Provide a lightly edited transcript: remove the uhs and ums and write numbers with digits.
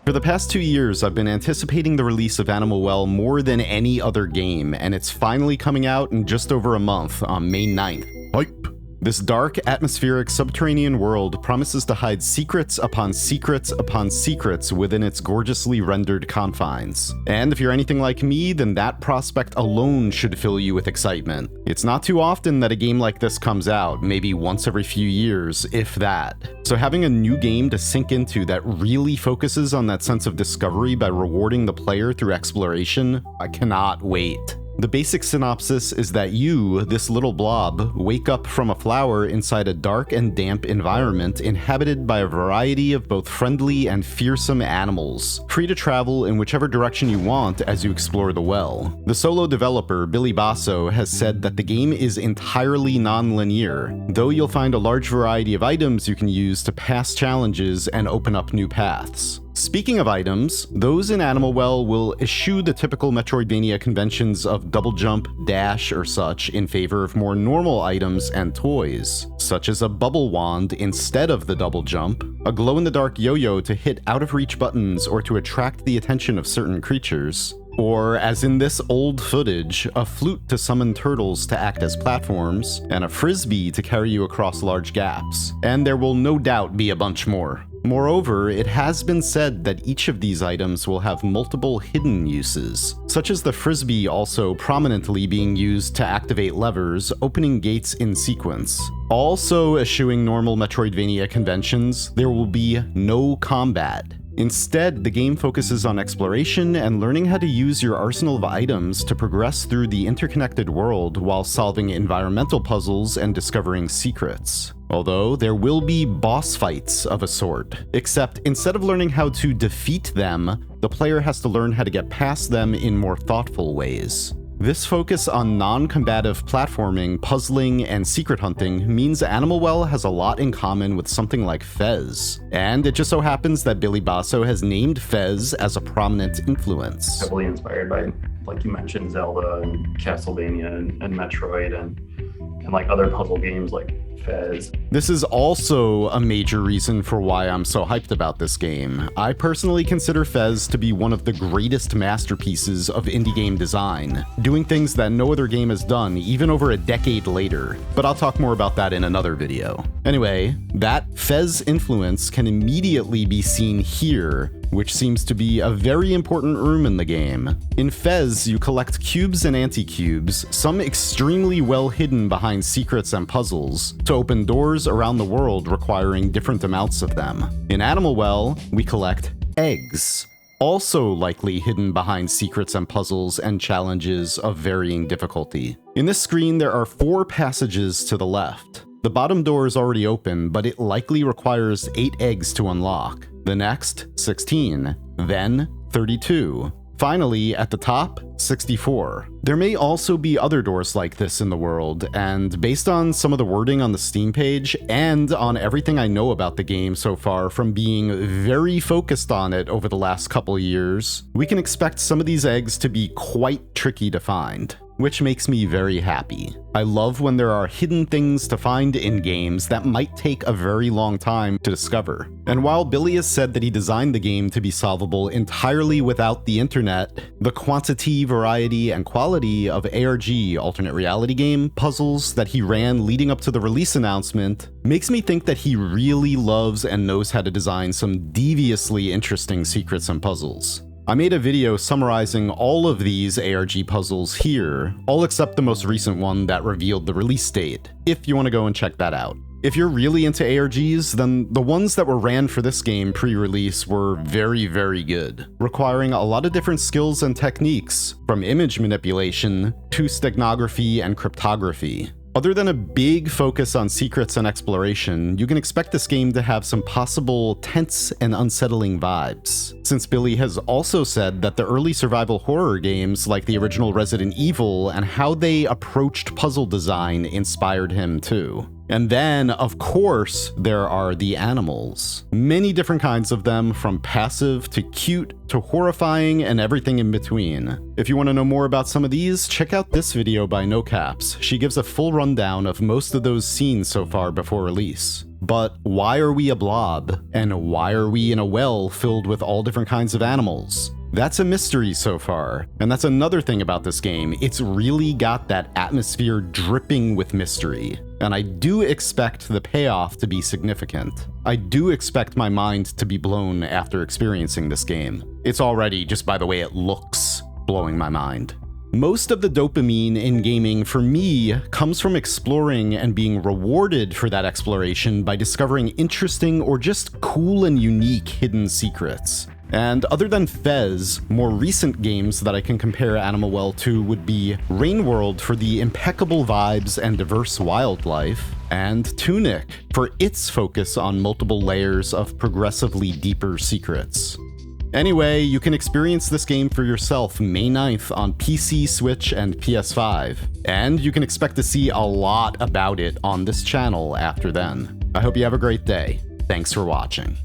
For the past 2 years, I've been anticipating the release of Animal Well more than any other game, and it's finally coming out in just over a month on May 9th. Hype! This dark, atmospheric, subterranean world promises to hide secrets upon secrets upon secrets within its gorgeously rendered confines. And if you're anything like me, then that prospect alone should fill you with excitement. It's not too often that a game like this comes out, maybe once every few years, if that. So having a new game to sink into that really focuses on that sense of discovery by rewarding the player through exploration, I cannot wait. The basic synopsis is that you, this little blob, wake up from a flower inside a dark and damp environment inhabited by a variety of both friendly and fearsome animals, free to travel in whichever direction you want as you explore the well. The solo developer, Basso, has said that the game is entirely non-linear, though you'll find a large variety of items you can use to pass challenges and open up new paths. Speaking of items, those in Animal Well will eschew the typical Metroidvania conventions of double jump, dash, or such in favor of more normal items and toys, such as a bubble wand instead of the double jump, a glow-in-the-dark yo-yo to hit out-of-reach buttons or to attract the attention of certain creatures, or, as in this old footage, a flute to summon turtles to act as platforms, and a frisbee to carry you across large gaps. And there will no doubt be a bunch more. Moreover, it has been said that each of these items will have multiple hidden uses, such as the frisbee also prominently being used to activate levers, opening gates in sequence. Also eschewing normal Metroidvania conventions, there will be no combat. Instead, the game focuses on exploration and learning how to use your arsenal of items to progress through the interconnected world while solving environmental puzzles and discovering secrets. Although, there will be boss fights of a sort, except instead of learning how to defeat them, the player has to learn how to get past them in more thoughtful ways. This focus on non-combative platforming, puzzling, and secret hunting means Animal Well has a lot in common with something like Fez. And it just so happens that Basso has named Fez as a prominent influence. Heavily inspired by, like you mentioned, Zelda and Castlevania and Metroid and like other puzzle games like Fez. This is also a major reason for why I'm so hyped about this game. I personally consider Fez to be one of the greatest masterpieces of indie game design, doing things that no other game has done even over a decade later, but I'll talk more about that in another video. Anyway, that Fez influence can immediately be seen here, which seems to be a very important room in the game. In Fez, you collect cubes and anti-cubes, some extremely well hidden behind secrets and puzzles, to open doors around the world requiring different amounts of them. In Animal Well, we collect eggs, also likely hidden behind secrets and puzzles and challenges of varying difficulty. In this screen, there are 4 passages to the left. The bottom door is already open, but it likely requires 8 eggs to unlock. The next, 16, then 32. Finally, at the top, 64. There may also be other doors like this in the world, and based on some of the wording on the Steam page, and on everything I know about the game so far from being very focused on it over the last couple years, we can expect some of these eggs to be quite tricky to find, which makes me very happy. I love when there are hidden things to find in games that might take a very long time to discover. And while Billy has said that he designed the game to be solvable entirely without the internet, the quantity, variety, and quality of ARG alternate reality game puzzles that he ran leading up to the release announcement makes me think that he really loves and knows how to design some deviously interesting secrets and puzzles. I made a video summarizing all of these ARG puzzles here, all except the most recent one that revealed the release date, if you want to go and check that out. If you're really into ARGs, then the ones that were ran for this game pre-release were very, very good, requiring a lot of different skills and techniques, from image manipulation to steganography and cryptography. Other than a big focus on secrets and exploration, you can expect this game to have some possible tense and unsettling vibes, since Billy has also said that the early survival horror games like the original Resident Evil and how they approached puzzle design inspired him too. And then, of course, there are the animals. Many different kinds of them, from passive to cute to horrifying and everything in between. If you want to know more about some of these, check out this video by NoCaps. She gives a full rundown of most of those scenes so far before release. But why are we a blob? And why are we in a well filled with all different kinds of animals? That's a mystery so far, and that's another thing about this game. It's really got that atmosphere dripping with mystery, and I do expect the payoff to be significant. I do expect my mind to be blown after experiencing this game. It's already, just by the way it looks, blowing my mind. Most of the dopamine in gaming for me comes from exploring and being rewarded for that exploration by discovering interesting or just cool and unique hidden secrets. And other than Fez, more recent games that I can compare Animal Well to would be Rain World for the impeccable vibes and diverse wildlife, and Tunic for its focus on multiple layers of progressively deeper secrets. Anyway, you can experience this game for yourself May 9th on PC, Switch, and PS5, and you can expect to see a lot about it on this channel after then. I hope you have a great day. Thanks for watching.